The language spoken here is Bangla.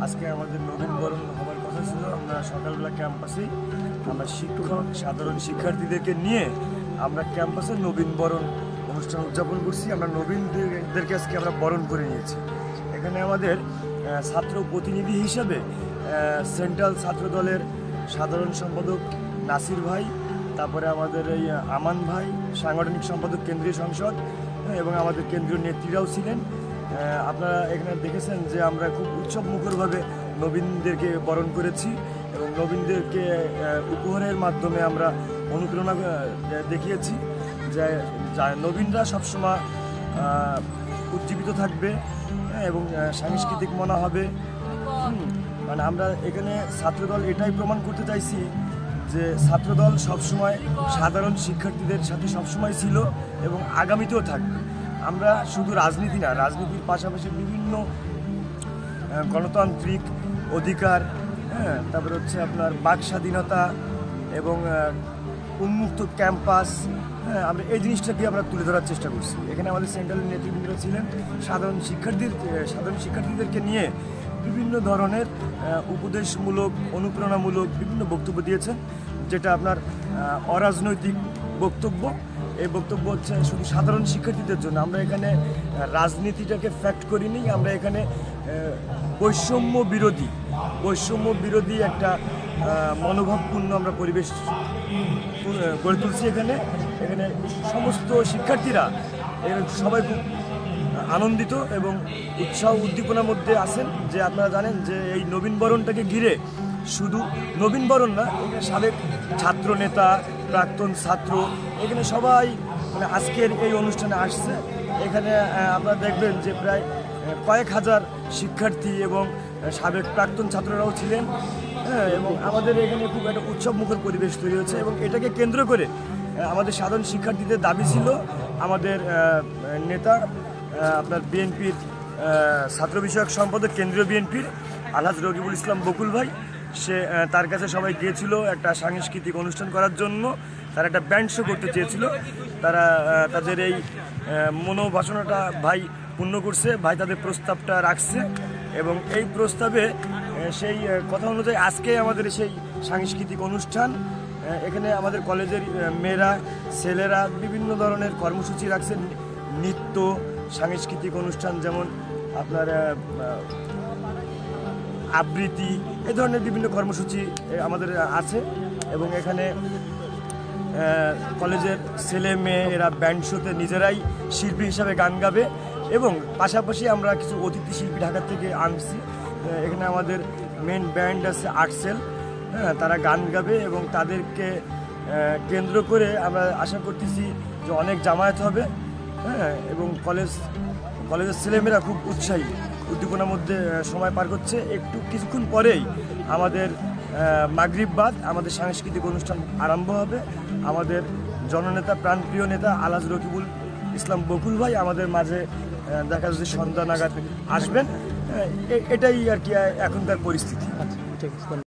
আজকে আমাদের নবীনবরণ হবার কথা ছিল। আমরা সকালবেলা ক্যাম্পাসে আমরা শিক্ষক সাধারণ শিক্ষার্থীদেরকে নিয়ে আমরা ক্যাম্পাসে নবীনবরণ অনুষ্ঠান উদযাপন করছি। আমরা নবীনদেরকে আজকে আমরা বরণ করে নিয়েছি। এখানে আমাদের ছাত্র প্রতিনিধি হিসাবে সেন্ট্রাল ছাত্র দলের সাধারণ সম্পাদক নাসির ভাই, তারপরে আমাদের এই আমান ভাই সাংগঠনিক সম্পাদক কেন্দ্রীয় সংসদ, এবং আমাদের কেন্দ্রীয় নেত্রীরাও ছিলেন। আপনারা এখানে দেখেছেন যে আমরা খুব উৎসব মুখরভাবে নবীনদেরকে বরণ করেছি এবং নবীনদেরকে উপহারের মাধ্যমে আমরা অনুপ্রেরণা দেখিয়েছি যে নবীনরা সবসময় উজ্জীবিত থাকবে এবং সাংস্কৃতিক মনা হবে। মানে আমরা এখানে ছাত্রদল এটাই প্রমাণ করতে চাইছি যে ছাত্রদল সবসময় সাধারণ শিক্ষার্থীদের সাথে সবসময় ছিল এবং আগামীতেও থাকবে। আমরা শুধু রাজনীতি না, রাজনীতির পাশাপাশি বিভিন্ন গণতান্ত্রিক অধিকার, তারপরে হচ্ছে আপনার বাক স্বাধীনতা এবং উন্মুক্ত ক্যাম্পাস, আমরা এই জিনিসটাকে আমরা তুলে ধরার চেষ্টা করছি। এখানে আমাদের সেন্ট্রাল নেতৃবৃন্দরা ছিলেন সাধারণ শিক্ষার্থীদেরকে নিয়ে বিভিন্ন ধরনের উপদেশমূলক অনুপ্রেরণামূলক বিভিন্ন বক্তব্য দিয়েছেন, যেটা আপনার অরাজনৈতিক বক্তব্য। এই বক্তব্য হচ্ছে শুধু সাধারণ শিক্ষার্থীদের জন্য। আমরা এখানে রাজনীতিটাকে ফ্যাক্ট করিনি, আমরা এখানে বৈষম্য বিরোধী একটা মনোভাবপূর্ণ আমরা পরিবেশ গড়ে তুলছি। এখানে সমস্ত শিক্ষার্থীরা এখানে সবাই খুব আনন্দিত এবং উৎসাহ উদ্দীপনার মধ্যে আছেন। যে আপনারা জানেন যে এই নবীনবরণটাকে ঘিরে শুধু নবীনবরণ না, এখানে সাবেক ছাত্র নেতা, প্রাক্তন ছাত্র, এখানে সবাই মানে আজকের এই অনুষ্ঠানে আসছে। এখানে আপনারা দেখবেন যে প্রায় কয়েক হাজার শিক্ষার্থী এবং সাবেক প্রাক্তন ছাত্ররাও ছিলেন, এবং আমাদের এখানে খুব একটা উৎসবমুখর পরিবেশ তৈরি হয়েছে। এবং এটাকে কেন্দ্র করে আমাদের সাধারণ শিক্ষার্থীদের দাবি ছিল আমাদের নেতা আপনার বিএনপির ছাত্র বিষয়ক সম্পাদক কেন্দ্রীয় বিএনপির আলহাজ রকিবুল ইসলাম বকুল ভাই, তার কাছে সবাই গিয়েছিল একটা সাংস্কৃতিক অনুষ্ঠান করার জন্য। তারা একটা ব্যান্ড শো করতে চেয়েছিল। তারা তাদের এই মনোবাসনাটা ভাই পূর্ণ করছে। ভাই তাদের প্রস্তাবটা রাখছে এবং এই প্রস্তাবে সেই কথা অনুযায়ী আজকে আমাদের সেই সাংস্কৃতিক অনুষ্ঠান। এখানে আমাদের কলেজের মেয়েরা ছেলেরা বিভিন্ন ধরনের কর্মসূচি রাখছেন, নৃত্য, সাংস্কৃতিক অনুষ্ঠান, যেমন আপনার আবৃত্তি, এই ধরনের বিভিন্ন কর্মসূচি আমাদের আছে। এবং এখানে কলেজের ছেলে মেয়ে এরা ব্যান্ড শোতে নিজেরাই শিল্পী হিসাবে গান গাবে এবং পাশাপাশি আমরা কিছু অতিথি শিল্পী ঢাকা থেকে আনছি। এখানে আমাদের মেন ব্যান্ড আছে আর্টসেল, তারা গান গাবে এবং তাদেরকে কেন্দ্র করে আমরা আশা করতেছি যে অনেক জামায়াত হবে। এবং কলেজের ছেলেমেয়েরা খুব উৎসাহী, উদ্দীপনার মধ্যে সময় পার করছে। কিছুক্ষণ পরেই আমাদের মাগরিব বাদ আমাদের সাংস্কৃতিক অনুষ্ঠান আরম্ভ হবে। আমাদের জননেতা, প্রাণপ্রিয় নেতা আলহাজ রকিবুল ইসলাম বকুল ভাই আমাদের মাঝে দেখা যাচ্ছে সন্ধ্যা নাগাদ আসবেন। এটাই আর কি এখনকার পরিস্থিতি।